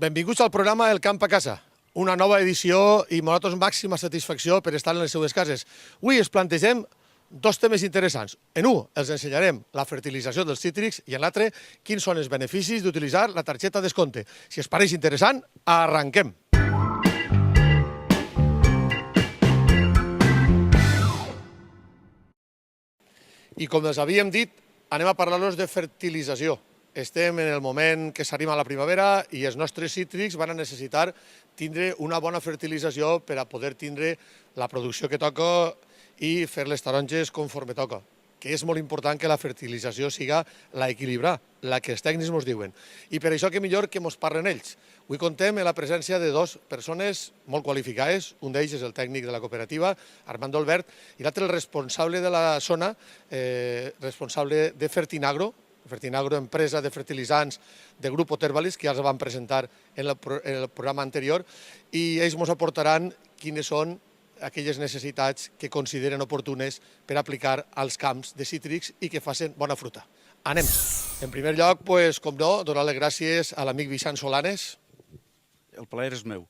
Benvinguts al programa El Camp a Casa, una nova edició i nosaltres màxima satisfacció per estar en les seues cases. Avui es plantegem dos temes interessants. En un, els ensenyarem la fertilització dels cítrics i en l'altre, quins són els beneficis d'utilitzar la targeta descompte. Si es pareix interessant, arranquem. I com els havíem dit, anem a parlar-los de fertilització. Estem en el moment que s'arriba a la primavera i els nostres cítrics van a necessitar tindre una bona fertilització per a poder tindre la producció que toca i fer les taronges conforme toca, que és molt important que la fertilització siga la equilibrar, la que els tècnics ens diuen. I per això que millor que ens parlen ells. Avui contem amb la presència de dues persones molt qualificades, un d'ells és el tècnic de la cooperativa, Armando Albert, i l'altre el responsable de la zona, responsable de Fertinagro, Fertinagro, empresa de fertilitzants de Grupo Tervalis, que ja els van presentar en el programa anterior, i ells ens aportaran quines són aquelles necessitats que consideren oportunes per aplicar als camps de cítrics i que facin bona fruta. Anem. En primer lloc, com no, donar les gràcies a l'amic Vicent Solanes. El plaer és meu.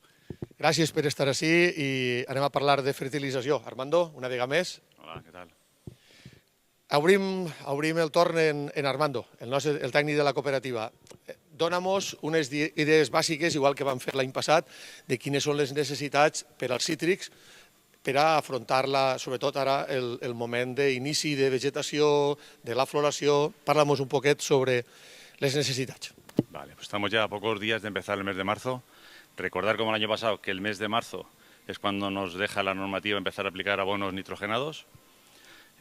Gràcies per estar ací i anem a parlar de fertilització. Armando, una vegada més. Hola, què tal? Obrim el torn en Armando, el tècnic de la cooperativa. Dóna-nos unes idees bàsiques, igual que vam fer l'any passat, de quines són les necessitats per als cítrics per a afrontar-la, sobretot ara, el moment d'inici de vegetació, de la floració. Parla-nos un poquet sobre les necessitats. Vale, pues estamos ya a pocos días de empezar el mes de marzo. Recordar, como el año pasado, que el mes de marzo es cuando nos deja la normativa empezar a aplicar abonos nitrogenados.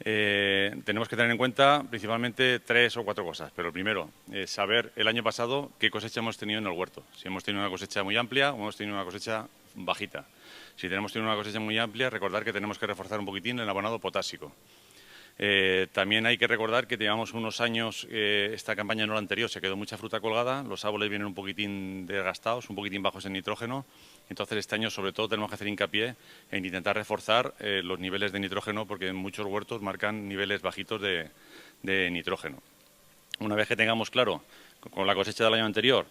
Tenemos que tener en cuenta principalmente 3 o 4 cosas, pero primero, saber el año pasado qué cosecha hemos tenido en el huerto. Si hemos tenido una cosecha muy amplia o hemos tenido una cosecha bajita. Si tenemos tenido una cosecha muy amplia, recordar que tenemos que reforzar un poquitín el abonado potásico. También hay que recordar que llevamos unos años, esta campaña no la anterior, se quedó mucha fruta colgada, los árboles vienen un poquitín desgastados, un poquitín bajos en nitrógeno, entonces este año sobre todo tenemos que hacer hincapié en intentar reforzar los niveles de nitrógeno porque en muchos huertos marcan niveles bajitos de nitrógeno. Una vez que tengamos claro, con la cosecha del año anterior,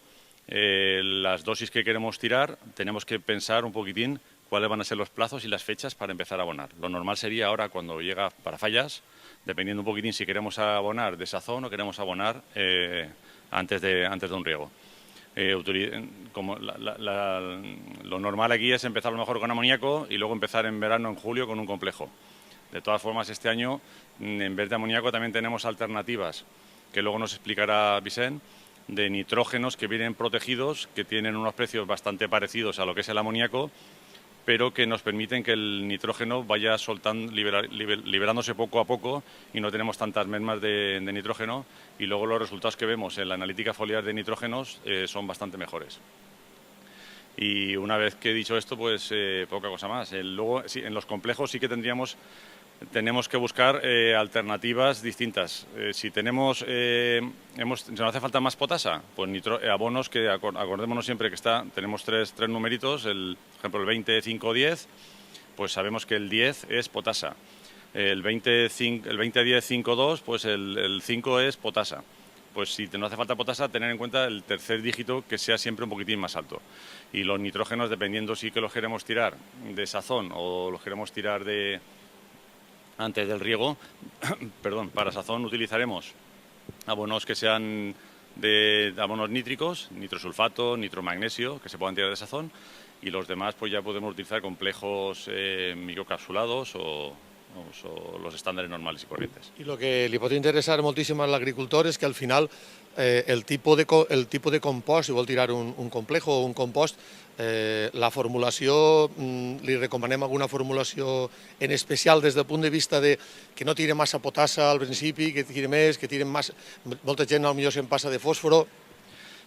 las dosis que queremos tirar, tenemos que pensar un poquitín cuáles van a ser los plazos y las fechas para empezar a abonar. Lo normal sería ahora cuando llega para fallas, dependiendo un poquitín si queremos abonar de sazón o queremos abonar antes de un riego. Lo normal aquí es empezar a lo mejor con amoníaco y luego empezar en verano, en julio, con un complejo. De todas formas, este año, en vez de amoníaco, también tenemos alternativas, que luego nos explicará Vicent, de nitrógenos que vienen protegidos, que tienen unos precios bastante parecidos a lo que es el amoníaco, pero que nos permiten que el nitrógeno vaya liberándose poco a poco y no tenemos tantas mermas de nitrógeno y luego los resultados que vemos en la analítica foliar de nitrógenos son bastante mejores. Y una vez que he dicho esto, pues poca cosa más. Luego, sí, en los complejos sí que tenemos que buscar alternativas distintas. Si nos hace falta más potasa, pues abonos que acordémonos siempre que tenemos tres numeritos, por ejemplo el 20, 5, 10, pues sabemos que el 10 es potasa. El 20, 10, 5, 2, pues el 5 es potasa. Pues si nos hace falta potasa, tener en cuenta el tercer dígito que sea siempre un poquitín más alto. Y los nitrógenos, dependiendo si que los queremos tirar de sazón o los queremos tirar antes del riego, perdón, para sazón utilizaremos abonos que sean de abonos nítricos, nitrosulfato, nitromagnesio, que se puedan tirar de sazón, y los demás pues ya podemos utilizar complejos microcapsulados o los estándares normales y corrientes. I el que li pot interessar moltíssim a l'agricultor és que al final el tipus de compost, si vol tirar un complejo o un compost, la formulació, li recomanem alguna formulació en especial des del punt de vista de que no tire massa potassa al principi, que tire més, que tire massa... Molta gent potser se'n passa de fòsforo.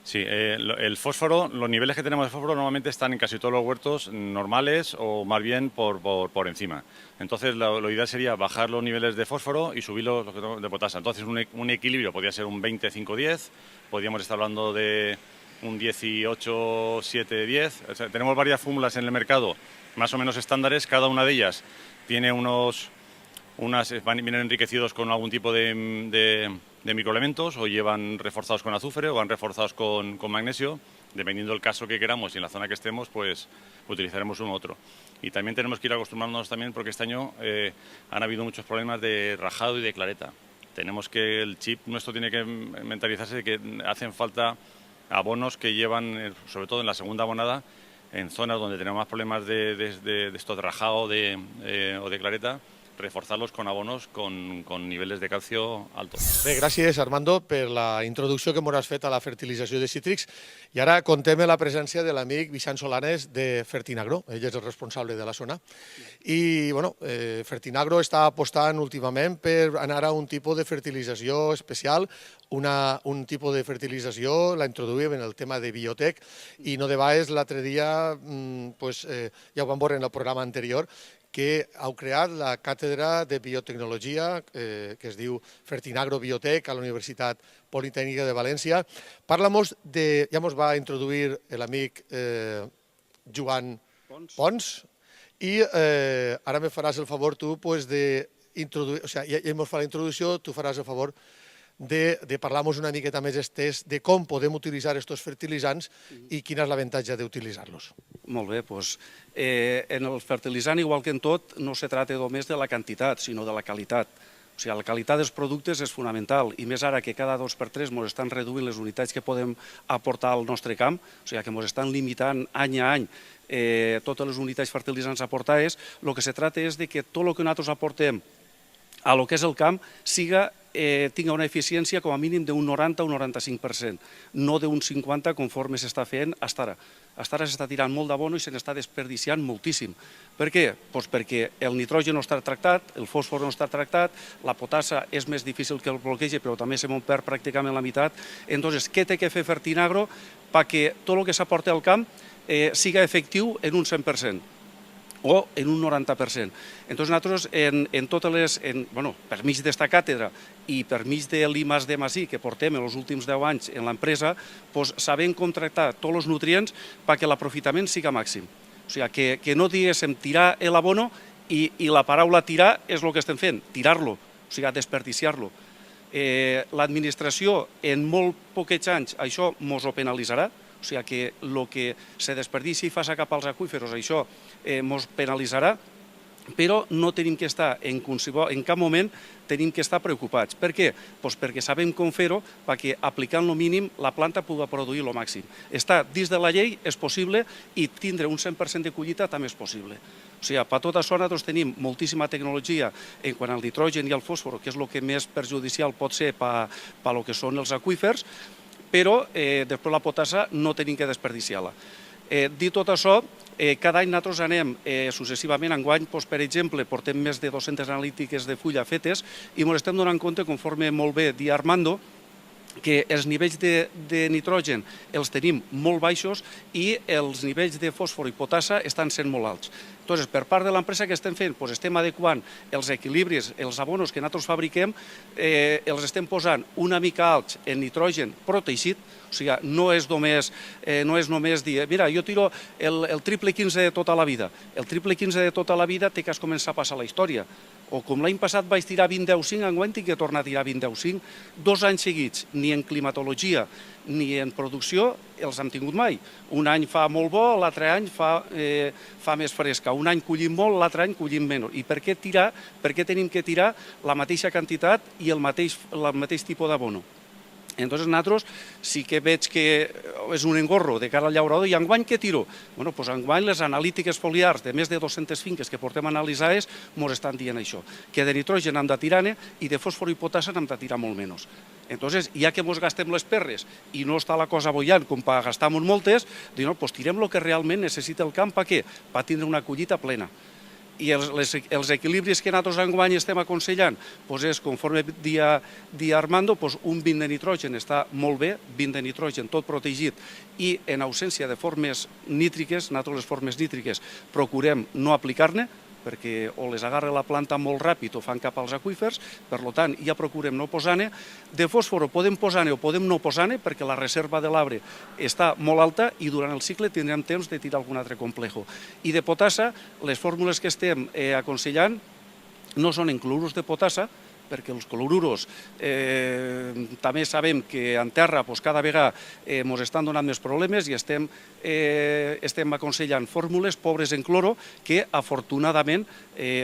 Sí, el fósforo, los niveles que tenemos de fósforo normalmente están en casi todos los huertos normales o más bien por encima. Entonces lo ideal sería bajar los niveles de fósforo y subir los de potasa. Entonces un equilibrio podría ser un 20, 5, 10, podríamos estar hablando de un 18, 7, 10. O sea, tenemos varias fórmulas en el mercado más o menos estándares, cada una de ellas tiene vienen enriquecidos con algún tipo de microelementos o llevan reforzados con azufre o van reforzados con magnesio dependiendo del caso que queramos y en la zona que estemos, pues utilizaremos uno u otro. Y también tenemos que ir acostumbrándonos también porque este año han habido muchos problemas de rajado y de clareta. Tenemos que, el chip nuestro tiene que mentalizarse de que hacen falta abonos que llevan, sobre todo en la segunda abonada, en zonas donde tenemos más problemas de esto de rajado o de clareta, reforzar-los con abonos con nivells de calcio altos. Bé, gràcies, Armando, per la introducció que m'ho has fet a la fertilització de cítrics. I ara contem amb la presència de l'amic Vicent Solanes de Fertinagro. Ell és el responsable de la zona. I, bueno, Fertinagro està apostant últimament per anar a un tipus de fertilització especial, un tipus de fertilització, la introduïm en el tema de biotec, i no de vegades l'altre dia, ja ho vam veure en el programa anterior, que heu creat la càtedra de biotecnologia, que es diu Fertinagro Biotec, a la Universitat Politècnica de València. Parla-nos de... Ja ens va introduir l'amic Joan Pons, i ara me faràs el favor tu d'introduir... O sigui, ell ens fa la introducció, tu faràs el favor de parlar-nos una miqueta més estès de com podem utilitzar aquests fertilitzants i quin és l'avantatge d'utilitzar-los. Molt bé, doncs en el fertilitzant, igual que en tot, no se tracta només de la quantitat, sinó de la qualitat. O sigui, la qualitat dels productes és fonamental, i més ara que cada 2x3 ens estan reduint les unitats que podem aportar al nostre camp, o sigui, que ens estan limitant any a any totes les unitats fertilitzants aportades, el que se tracta és que tot el que nosaltres aportem a lo que és el camp tinga una eficiència com a mínim d'un 90 o un 95%, no d'un 50% conforme s'està fent fins ara. Fins ara s'està tirant molt d'abono i se n'està desperdiciant moltíssim. Per què? Doncs perquè el nitrogen no està tractat, el fòsfor no està tractat, la potassa és més difícil que el bloqueja, però també se me'n perd pràcticament la meitat. Entonces, què té que fer Fertinagro perquè tot el que s'aporta al camp siga efectiu en un 100%? O en un 90%. Entonces nosaltres, per mig d'esta càtedra i per mig de l'I+D+I que portem en els últims 10 anys en l'empresa, sabem com tractar tots els nutrients perquè l'aprofitament siga màxim. O sigui, que no diguéssim tirar l'abono i la paraula tirar és el que estem fent, tirar-lo, o sigui, desperdiciar-lo. L'administració en molt poquets anys això ens ho penalitzarà, o sigui que el que se desperdici i faci cap als aqüífers, això ens penalitzarà, però no tenim que estar, en cap moment tenim que estar preocupats. Per què? Doncs perquè sabem com fer-ho, perquè aplicant el mínim la planta pugui produir el màxim. Estar dins de la llei és possible i tindre un 100% de collita també és possible. O sigui, per tot això nosaltres tenim moltíssima tecnologia en quant al nitrogen i al fòsfor, que és el que més perjudicial pot ser per el que són els aqüífers, però després la potassa no tenim que desperdiciar-la. Dit tot això, cada any nosaltres anem successivament, enguany, per exemple, portem més de 200 analítiques de fulla fetes i ens estem donant compte, conforme molt bé dia Armando, que els nivells de nitrogen els tenim molt baixos i els nivells de fòsfor i potassa estan sent molt alts. Entonces, per part de l'empresa que estem fent, estem adequant els equilibris, els abonos que nosaltres fabriquem, els estem posant una mica alts en nitrogen protegit, o sigui, no és només dir, mira, jo tiro el triple 15 de tota la vida. El triple 15 de tota la vida té que començar a passar la història. O com l'any passat vaig tirar 20-10-5, enguany tinc que tornar a tirar 20-10-5. 2 anys seguits, ni en climatologia ni en producció, els hem tingut mai. Un any fa molt bo, l'altre any fa més fresca. Un any collim molt, l'altre any collim menys. I per què tirar? Per què tenim que tirar la mateixa quantitat i el mateix tipus d'abono? Entonces nosaltres sí que veig que és un engorro de cara al llaurador. I enguany què tiro? Doncs enguany les analítiques foliars de més de 200 finques que portem analitzades ens estan dient això, que de nitrogen hem de tirar i de fòsfor i potassa hem de tirar molt menys. Entonces, ja que ens gastem les perres i no està la cosa bollant com per gastar-nos moltes, doncs tirem el que realment necessita el camp. Per què? Per tindre una collita plena. I els equilibris que nosaltres enguany estem aconsellant és, conforme dia Armando, un 20 de nitrogen està molt bé, 20 de nitrogen tot protegit, i en ausència de formes nítriques, nosaltres les formes nítriques procurem no aplicar-ne, perquè o les agarra la planta molt ràpid o fan cap als aqüífers, per tant ja procurem no posar-ne. De fòsfor podem posar-ne o podem no posar-ne perquè la reserva de l'arbre està molt alta i durant el cicle tindrem temps de tirar algun altre complejo. I de potassa, les fórmules que estem aconsellant no són en clorurs de potassa, perquè els clorurs també sabem que en terra cada vegada ens estan donant més problemes i estem aconsellant fórmules pobres en cloro que afortunadament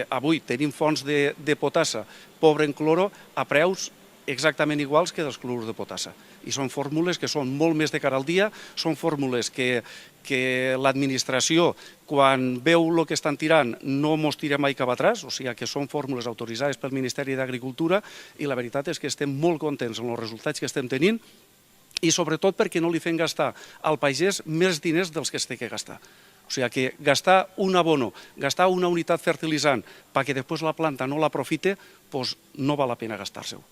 avui tenim fonts de potassa pobre en cloro a preus exactament iguals que dels clorurs de potassa. I són fórmules que són molt més de cara al dia, són fórmules que l'administració, quan veu el que estan tirant, no mos tira mai cap atràs, o sigui que són fórmules autoritzades pel Ministeri d'Agricultura i la veritat és que estem molt contents amb els resultats que estem tenint i sobretot perquè no li fem gastar al pagès més diners dels que es té que gastar. O sigui que gastar un abono, gastar una unitat fertilitzant perquè després la planta no l'aprofite, doncs no val la pena gastar-se-ho.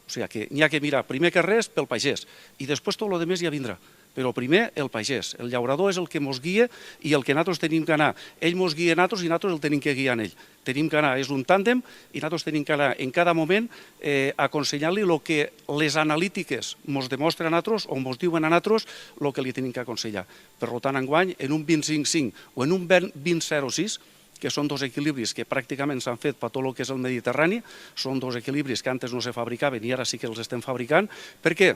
O sigui que n'hi ha que mirar primer que res pel pagès i després tot el altre ja vindrà. Però primer el pagès, el llaurador és el que ens guia i el que nosaltres tenim que anar. Ell ens guia a nosaltres i nosaltres el tenim que guiar a ell. Tenim que anar, és un tàndem i nosaltres tenim que anar en cada moment aconsellant-li el que les analítiques ens demostren a nosaltres o ens diuen a nosaltres el que li tenim que aconsellar. Per tant, enguany, en un 25-5 o en un 20-06, que són dos equilibris que pràcticament s'han fet per tot el que és el Mediterrani, són dos equilibris que antes no se fabricaven i ara sí que els estem fabricant. Per què?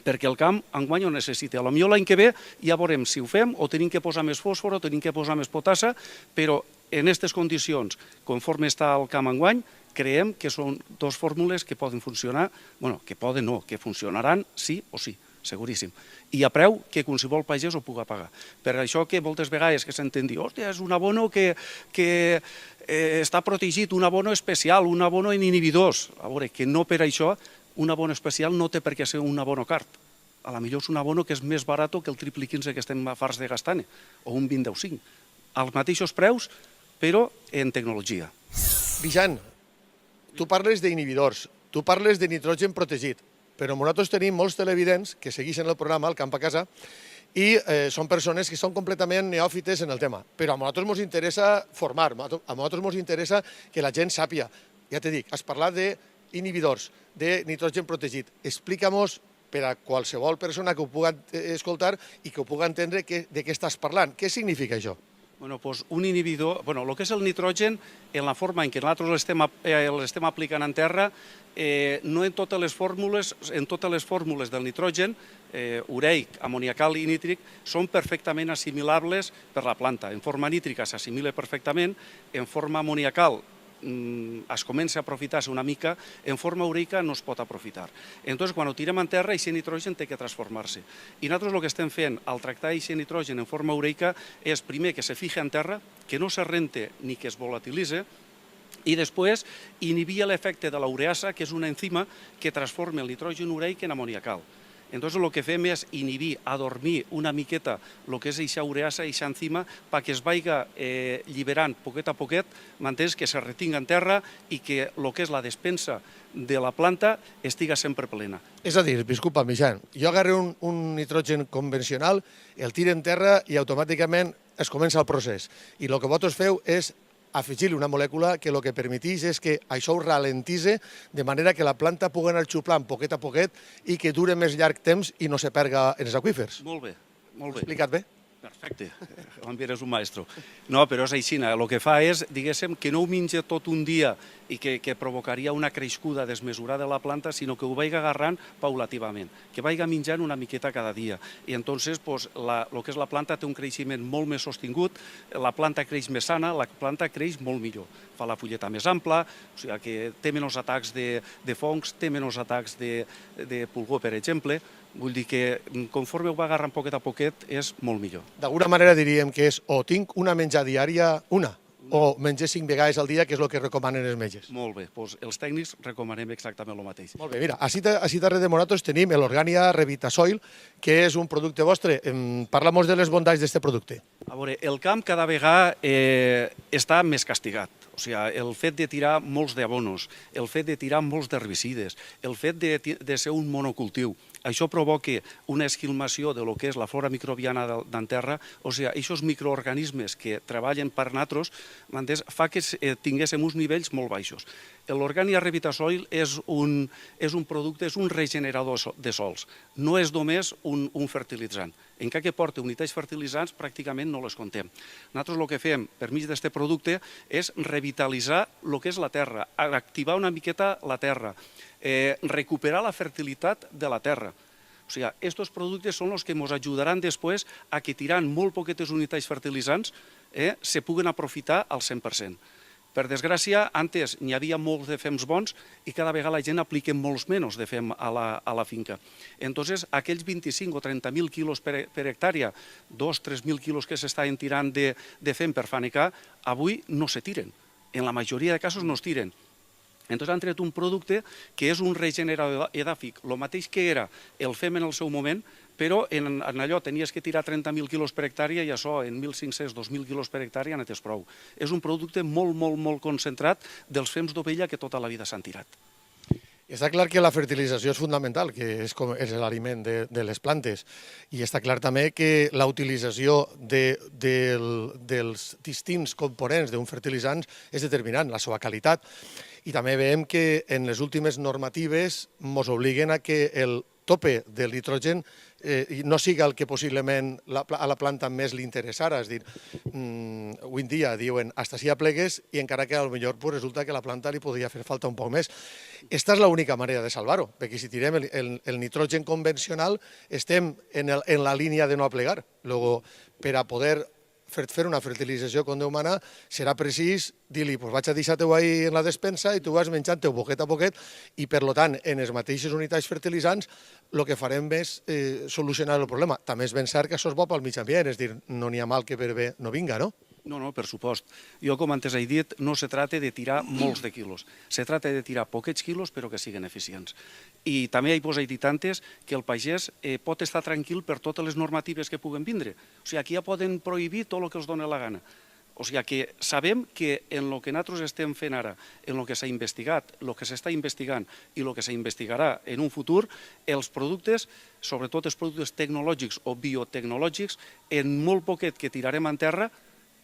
Perquè el camp enguany ho necessita. Potser l'any que ve ja veurem si ho fem o tenim que posar més fòsfor o tenim que posar més potassa, però en aquestes condicions, conforme està el camp enguany, creiem que són dues fórmules que poden funcionar, que poden no, que funcionaran sí o sí, seguríssim. I a preu que qualsevol pagès ho pugui pagar. Per això que moltes vegades que s'entén dir, hòstia, és un abono que està protegit, un abono especial, un abono en inhibidors. A veure, que no per això un abono especial no té per què ser un abono car. A la millor és un abono que és més barat que el triple 15 que estem farts de gastar, o un 20-10-5. Als mateixos preus, però en tecnologia. Vijan, tu parles d'inhibidors, tu parles de nitrogen protegit, però nosaltres tenim molts televidents que segueixen el programa, el Camp a Casa, i són persones que són completament neòfites en el tema. Però a nosaltres ens interessa formar, a nosaltres ens interessa que la gent sàpia. Ja t'he dit, has parlat d'inhibidors, de nitrogen protegit. Explica-nos per a qualsevol persona que ho pugui escoltar i que ho pugui entendre de què estàs parlant. Què significa això? Doncs un inhibidor, el que és el nitrogen, en la forma en què nosaltres l'estem aplicant en terra, no en totes les fórmules del nitrogen, ureic, amoniacal i nítric, són perfectament assimilables per la planta. En forma nítrica s'assimila perfectament, en forma amoniacal es comença a aprofitar-se una mica, en forma ureica no es pot aprofitar. Entonces, quan ho tirem en terra, aquest nitrogen té que transformar-se. I nosaltres el que estem fent al tractar aquest nitrogen en forma ureica és, primer, que se fije en terra, que no se rente ni que es volatilitze, i després inhibir l'efecte de la ureasa, que és una enzima que transforma el nitrogen ureic en amoniacal. Entonces el que fem és inhibir, adormir una miqueta el que és aquesta ureasa, aquesta enzima, perquè es vagi alliberant poquet a poquet, m'entens, que se retinga en terra i que el que és la despensa de la planta estiga sempre plena. És a dir, disculpa, Vijan, jo agarro un nitrogen convencional, el tiro en terra i automàticament es comença el procés. I el que vosaltres feu és afegir-li una molècula que el que permetís és que això ho ralentitzi de manera que la planta pugui anar xuplant poquet a poquet i que dure més llarg temps i no se perga en els aqüífers. Molt bé, molt bé. Explicat bé? Perfecte, eres un maestro. No, però és així, el que fa és, diguéssim, que no ho menja tot un dia i que provocaria una crescuda desmesurada de la planta, sinó que ho vagi agarrant paulativament, que vagi menjant una miqueta cada dia. I entonces, el que és la planta té un creixement molt més sostingut, la planta creix més sana, la planta creix molt millor. Fa la fulleta més ampla, o sigui que té menys atacs de fongs, té menys atacs de pulgó, per exemple. Vull dir que conforme ho va agarrant poquet a poquet és molt millor. D'alguna manera diríem que és o tinc una menjar diària, o menjar 5 vegades al dia, que és el que recomanen els metges. Molt bé, doncs els tècnics recomanem exactament el mateix. Molt bé, mira, així darrere de nosaltres tenim l'Organia Revitasoil, que és un producte vostre. Parla-nos de les bondats d'aquest producte. A veure, el camp cada vegada està més castigat. O sigui, el fet de tirar molts d'abonos, el fet de tirar molts d'herbicides, el fet de ser un monocultiu, això provoca una esquilmació de lo que és la flora microbiana d'en terra, o sigui, aquests microorganismes que treballen per nosaltres, fa que tinguéssim uns nivells molt baixos. L'Organia Revitasoil és un producte, és un regenerador de sols, no és només un fertilitzant. encara que porta unitats fertilitzants, pràcticament no les contem. Nosaltres el que fem per mig d'aquest producte és revitalitzar el que és la terra, activar una miqueta la terra, recuperar la fertilitat de la terra. O sigui, aquests productes són els que ens ajudaran després a que tirant molt poquetes unitats fertilitzants se puguen aprofitar al 100%. Per desgràcia, antes n'hi havia molts de fems bons i cada vegada la gent aplica molts menys de fem a la finca. Entonces, aquells 25 o 30.000 quilos per hectàrea, 2.000-3.000 quilos que s'estaven tirant de fem per fanecar, avui no se tiren. En la majoria de casos no es tiren. Entonces han tret un producte que és un regenerador edàfic, el mateix que era el fem en el seu moment, però en allò tenies que tirar 30.000 quilos per hectàrea i això en 1.500-2.000 quilos per hectàrea n'és prou. És un producte molt concentrat dels fems d'ovella que tota la vida s'han tirat. Està clar que la fertilització és fundamental, que és l'aliment de les plantes, i està clar també que la utilització dels distints components d'un fertilitzant és determinant, la seva qualitat, i també veiem que en les últimes normatives ens obliguen a que el tope del nitrogen no siga el que possiblement a la planta més li interessara. És a dir, avui en dia diuen hasta si aplegues i encara que potser resulta que a la planta li podria fer falta un poc més. Esta és l'única manera de salvar-ho, perquè si tirem el nitrogen convencional estem en la línia de no aplegar. Luego, per a poder fer una fertilització com Déu mana, serà precís dir-li, vaig a deixar-te-ho ahí en la despensa i tu vas menjant-te-ho poquet a poquet i, per tant, en les mateixes unitats fertilitzants, el que farem és solucionar el problema. També és ben cert que això és bo pel mig ambient, és a dir, no n'hi ha mal que per bé no vinga, no? No, per supost. Jo, com antes he dit, no se tracta de tirar molts de quilos. Se tracta de tirar poquets quilos, però que siguin eficients. I també he dit antes que el pagès pot estar tranquil per totes les normatives que puguen vindre. O sigui, aquí ja poden prohibir tot el que els doni la gana. O sigui, que sabem que en el que nosaltres estem fent ara, en el que s'ha investigat, el que s'està investigant i el que s'investigarà en un futur, els productes, sobretot els productes tecnològics o biotecnològics, en molt poquet que tirarem en terra,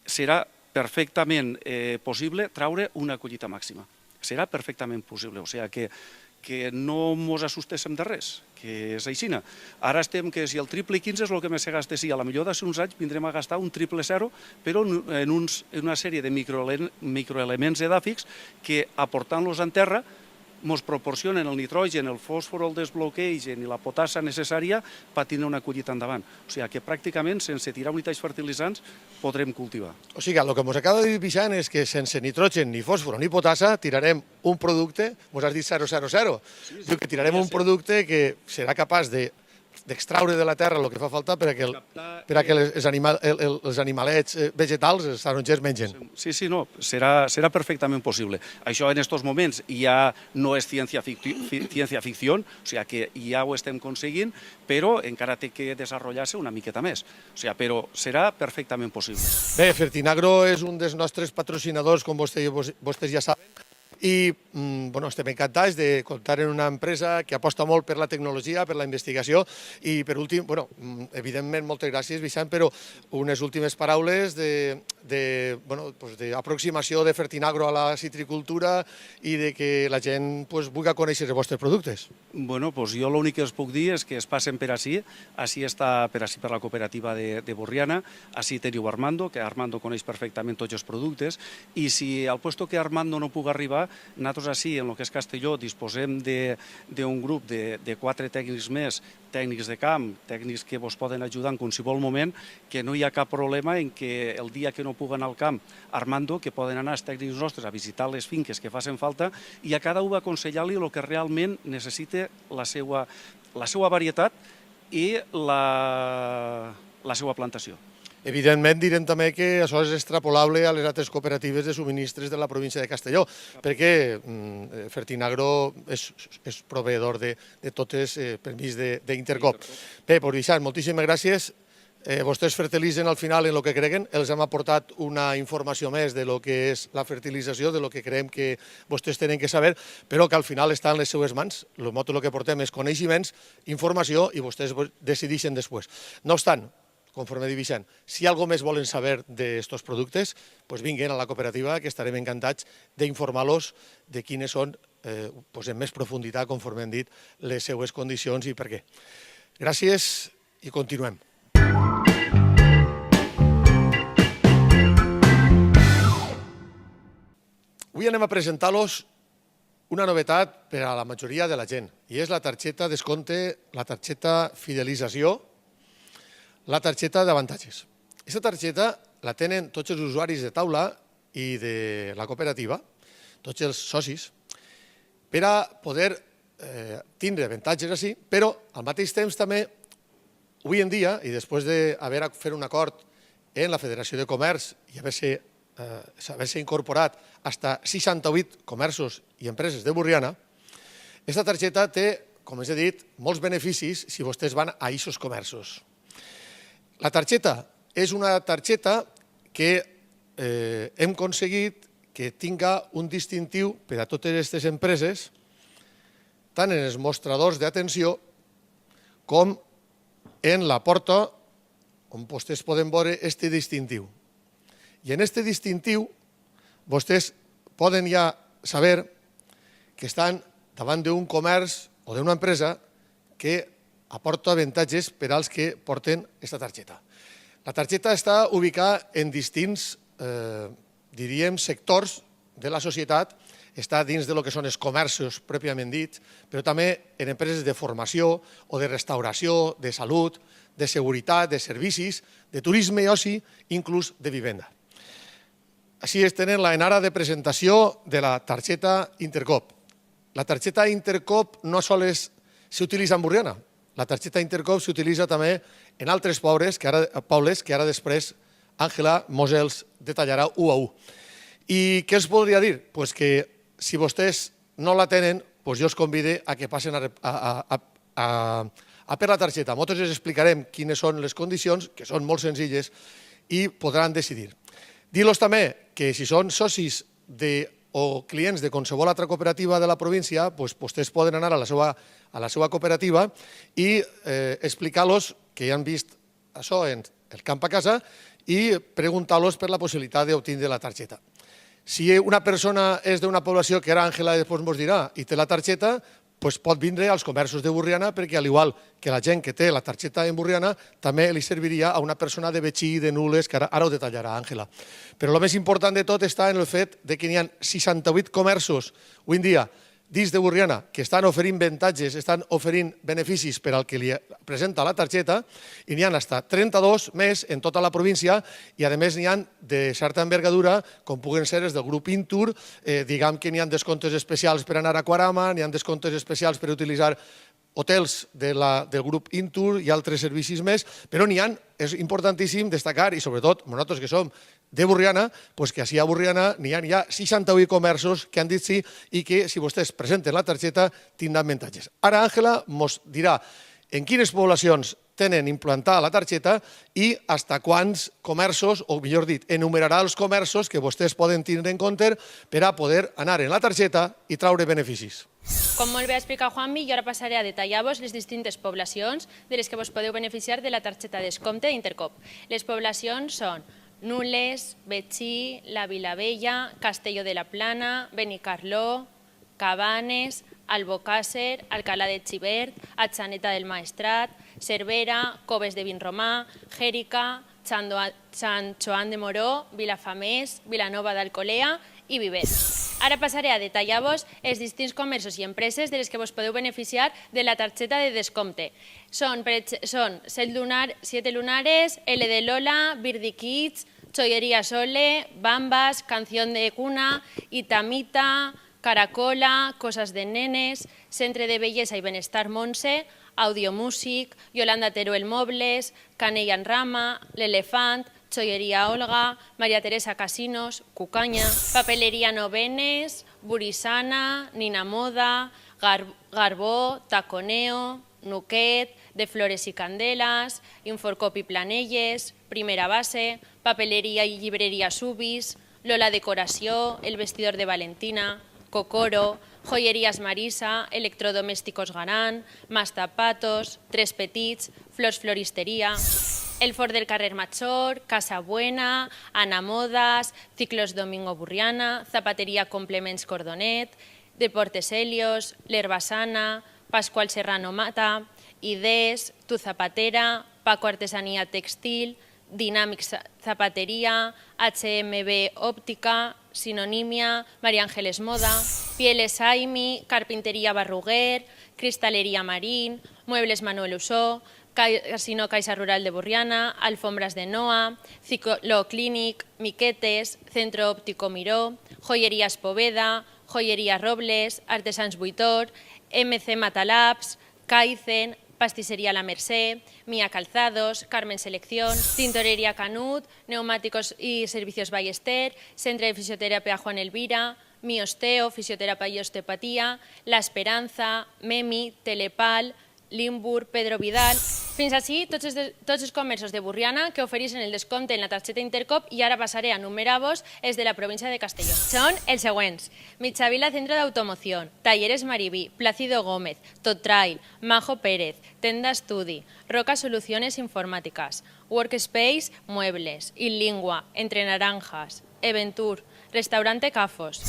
serà perfectament possible traure una collita màxima. Serà perfectament possible, o sigui que no ens assustéssim de res, que és així. Ara estem que si el triple 15 és el que més se gasta, sí, a la millor d'aquí uns anys vindrem a gastar un triple 0, però en una sèrie de microelements edàfics que aportant-los en terra ens proporcionen el nitrogen, el fòsfor, el desbloquegen i la potassa necessària per tenir una collita endavant. O sigui que pràcticament sense tirar unitats fertilitzants podrem cultivar. O sigui, el que ens acaba de dir Vicent és que sense nitrogen, ni fòsfor ni potassa tirarem un producte, ens has dit 0,00, diu que tirarem un producte que serà capaç d'extraure de la terra el que fa falta per a que els animalets vegetals, els tarongers, mengen. Sí, no, serà perfectament possible. Això en aquests moments ja no és ciència-ficció, o sigui que ja ho estem aconseguint, però encara té que desenvolupar-se una miqueta més. O sigui, però serà perfectament possible. Bé, Fertinagro és un dels nostres patrocinadors, com vostès ja saben, i estem encantats de comptar en una empresa que aposta molt per la tecnologia, per la investigació i per últim, evidentment moltes gràcies Vicent, però unes últimes paraules d'aproximació de Fertinagro a la citricultura i de que la gent vulgui conèixer els vostres productes. Bueno, jo l'únic que us puc dir és que es passen per ací està per la cooperativa de Borriana, ací teniu Armando, que Armando coneix perfectament tots els productes, i si al puesto que Armando no pugui arribar, nosaltres ací, en el que és Castelló, disposem d'un grup de 4 tècnics més, tècnics de camp, tècnics que vos poden ajudar en qualsevol moment, que no hi ha cap problema en que el dia que no puguen al camp, Armando, que poden anar els tècnics nostres a visitar les finques que facin falta i a cada un aconsellar-li el que realment necessita la seva varietat i la seva plantació. Evidentment, direm també que això és extrapolable a les altres cooperatives de subministres de la província de Castelló, perquè Fertinagro és proveïdor de totes per mig d'Intercop. Bé, Vicent, moltíssimes gràcies. Vostès fertilitzen al final en el que creguen, els hem aportat una informació més de lo que és la fertilització, de lo que creiem que vostès tenen que saber, però que al final està en les seues mans. El que portem és coneixements, informació, i vostès decideixen després. No obstant, conforme diu Vicent, si algo més volen saber d'estos productes, vinguin a la cooperativa, que estarem encantats d'informar-los de quines són, en més profunditat, conforme hem dit, les seues condicions i per què. Gràcies i continuem. Avui anem a presentar-los una novetat per a la majoria de la gent, i és la targeta descompte, la targeta fidelització, la targeta d'avantatges. Aquesta targeta la tenen tots els usuaris de taula i de la cooperativa, tots els socis, per a poder tindre avantatges així, però al mateix temps també, avui en dia, i després d'haver fet un acord en la Federació de Comerç i haver-se incorporat fins a 68 comerços i empreses de Borriana, aquesta targeta té, com us he dit, molts beneficis si vostès van a aquests comerços. La targeta és una targeta que hem aconseguit que tinga un distintiu per a totes aquestes empreses, tant en els mostradors d'atenció com en la porta on vostès poden veure aquest distintiu. I en aquest distintiu vostès poden ja saber que estan davant d'un comerç o d'una empresa que aporta avantatges per als que porten aquesta targeta. La targeta està ubicada en distints, diríem, sectors de la societat, està dins del que són els comerços pròpiament dits, però també en empreses de formació o de restauració, de salut, de seguretat, de servicis, de turisme i oci, inclús de vivenda. Així es tenen l'enara de presentació de la targeta Intercoop. La targeta Intercoop no sols s'utilitza en Borriana, la targeta Intercoop s'utilitza també en altres pobles que ara després Àngela mos els detallarà u a u. I què els podria dir? Doncs que si vostès no la tenen, jo els convido a que passen a per la targeta. Nosaltres els explicarem quines són les condicions, que són molt senzilles, i podran decidir. Dir-los també que si són socis o clients de qualsevol altra cooperativa de la província, vostès poden anar a la seva cooperativa i explicar-los que ja han vist això en el camp a casa i preguntar-los per la possibilitat d'obtenir la targeta. Si una persona és d'una població que ara Àngela després ens dirà i té la targeta, pot vindre als comerços de Borriana perquè, al igual que la gent que té la targeta en Borriana, també li serviria a una persona de Betxí, de Nules, que ara ho detallarà Àngela. Però el més important de tot està en el fet que n'hi ha 68 comerços avui en dia dins de Borriana que estan oferint avantatges, estan oferint beneficis per al que li presenta la targeta, i n'hi ha fins a 32 més en tota la província, i a més n'hi ha de certa envergadura, com puguen ser els del grup Intur, diguem que n'hi ha descomptes especials per anar a Quarama, n'hi ha descomptes especials per utilitzar hotels del grup Intur i altres servicis més, però n'hi ha, és importantíssim destacar, i sobretot nosaltres que som de Borriana, que així a Borriana n'hi ha ja 68 comerços que han dit sí i que, si vostès presenten la targeta, tindran avantatges. Ara Àngela ens dirà en quines poblacions tenen implantada la targeta i fins a quants comerços, o millor dit, enumerarà els comerços que vostès poden tindre en compte per a poder anar en la targeta i traure beneficis. Com molt bé ha explicat Juanmi, jo ara passaré a detallar-vos les distintes poblacions de les que vos podeu beneficiar de la targeta de descompte d'Intercoop. Les poblacions són Nules, Betxí, la Vilavella, Castelló de la Plana, Benicarló, Cabanes, Albocàsser, Alcalá de Xivert, Atxaneta del Maestrat, Cervera, Coves de Vinromà, Jèrica, Sant Joan de Moró, Vilafamés, Vilanova d'Alcolea i Viver. Ara passaré a detallar-vos els distints comerços i empreses de les que vos podeu beneficiar de la targeta de descompte. Són 7 Lunares, L de Lola, Birdi Kids, Chollería Sole, Bambas, Canción de Cuna, Itamita, Caracola, Cosas de Nenes, Centre de Bellesa i Benestar Montse, Audiomúsic, Yolanda Teruel Mobles, Canell en Rama, L'Elefant, Chollería Olga, María Teresa Casinos, Cucaña, Papelería Novenes, Burisana, Nina Moda, Garbó, Taconeo, Nuquet, De Flores y Candelas, Inforcopi Planelles, Primera Base, Papelería y Llibrería Subis, Lola Decoració, El Vestidor de Valentina, Cocoro, Joyerías Marisa, Electrodomésticos Garán, Mastapatos, Tres Petits, Flors Floristería, El Fort del Carrer Major, Casa Buena, Ana Modas, Ciclos Domingo Burriana, Zapatería Complements Cordonet, Deportes Helios, L'Herbasana, Pascual Serrano Mata, Idees, Tu Zapatera, Paco Artesanía Textil, Dynamics Zapatería, HMB Óptica, Sinonimia, María Ángeles Moda, Pieles Aimi, Carpintería Barruguer, Cristalería Marín, Muebles Manuel Usó, Casino Caixa Rural de Burriana, Alfombras de Noa, Cicloclínic, Miquetes, Centro Óptico Miró, Joyerías Poveda, Joyería Robles, Artesans Buitor, MC Matalabs, Kaizen, Pastissería La Merced, Mía Calzados, Carmen Selección, Tintorería Canut, Neumáticos y Servicios Ballester, Centre de Fisioterapia Juan Elvira, Mi Osteo, Fisioterapia y Osteopatía, La Esperanza, Memi, Telepal, Limbur, Pedro Vidal... Fins així tots els comerços de Burriana que ofereixen el descompte en la targeta Intercop i ara passaré a enumerar-vos els de la província de Castelló. Són els següents: Mitjavila Centro de Automoción, Talleres Maribí, Plácido Gómez, Totrail, Majo Pérez, Tenda Estudi, Roca Soluciones Informáticas, Workspace Muebles, Inlingua, Entre Naranjas, Eventur, Restaurante Cafos,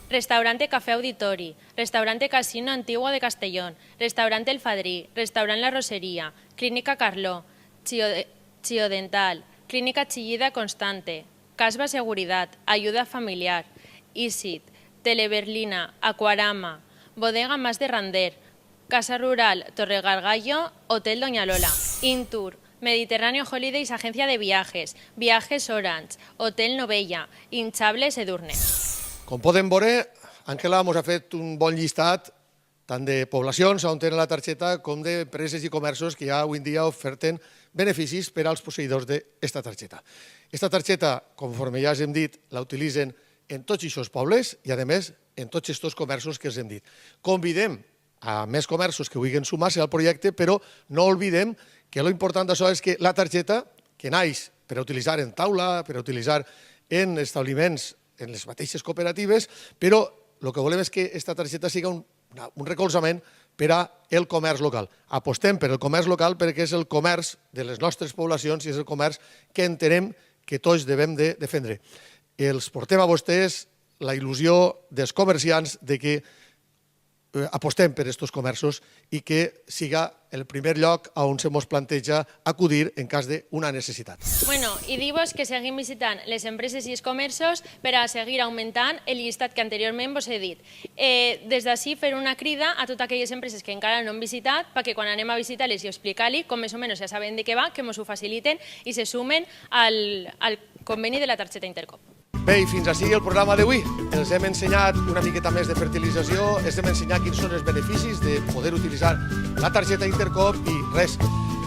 Restaurante Café Auditori, Restaurante Casino Antigua de Castellón, Restaurante El Fadrí, Restaurant La Rosería, Clínica Carló, Chio Dental, Clínica Chillida Constante, Casba Seguridad, Ayuda Familiar, Isit, Teleberlina, Aquarama, Bodega Más de Rander, Casa Rural Torregalgallo, Hotel Doña Lola, Intur, Mediterráneo Holidays, Agencia de Viajes, Viajes Orange, Hotel Novella, Hinchables Edurne. Com poden veure, Àngela ens ha fet un bon llistat tant de poblacions on tenen la targeta com d'empreses i comerços que ja avui en dia oferten beneficis per als posseïdors d'aquesta targeta. Aquesta targeta, conforme ja hem dit, la utilitzen en tots aquests pobles i, a més, en tots aquests comerços que els hem dit. Convidem a més comerços que vulguin sumar-se al projecte, però no oblidem que l'important d'això és que la targeta, que naix per a utilitzar en taula, per a utilitzar en establiments, en les mateixes cooperatives, però el que volem és que aquesta targeta sigui un recolzament per al comerç local. Apostem per el comerç local perquè és el comerç de les nostres poblacions i és el comerç que entenem que tots devem de defendre. Els portem a vostès la il·lusió dels comerciants de que apostem per aquests comerços i que siga el primer lloc on se ens planteja acudir en cas d'una necessitat. Bueno, i dir-vos que seguim visitant les empreses i els comerços per a seguir augmentant el llistat que anteriorment vos he dit. Des d'ací fer una crida a totes aquelles empreses que encara no hem visitat perquè quan anem a visitar-les i explicar-li com més o menys ja saben de què va, que ens ho faciliten i se sumen al conveni de la targeta Intercop. Bé, i fins així el programa d'avui. Els hem ensenyat una miqueta més de fertilització, els hem ensenyat quins són els beneficis de poder utilitzar la targeta Intercop i res,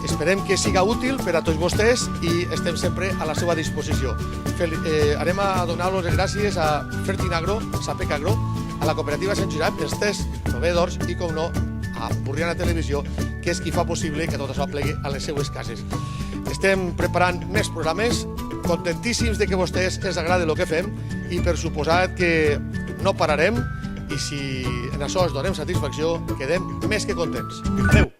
esperem que siga útil per a tots vostès i estem sempre a la seva disposició. Anem a donar-los les gràcies a Fertinagro, Sapec Agro, a la cooperativa Sant Josep, els tests proveïdors i, com no, a Burriana Televisió, que és qui fa possible que tot això plegui a les seues cases. Estem preparant més programes, contentíssims de que a vostès els agradi el que fem i per suposat que no pararem i si en això us donem satisfacció quedem més que contents. Adéu!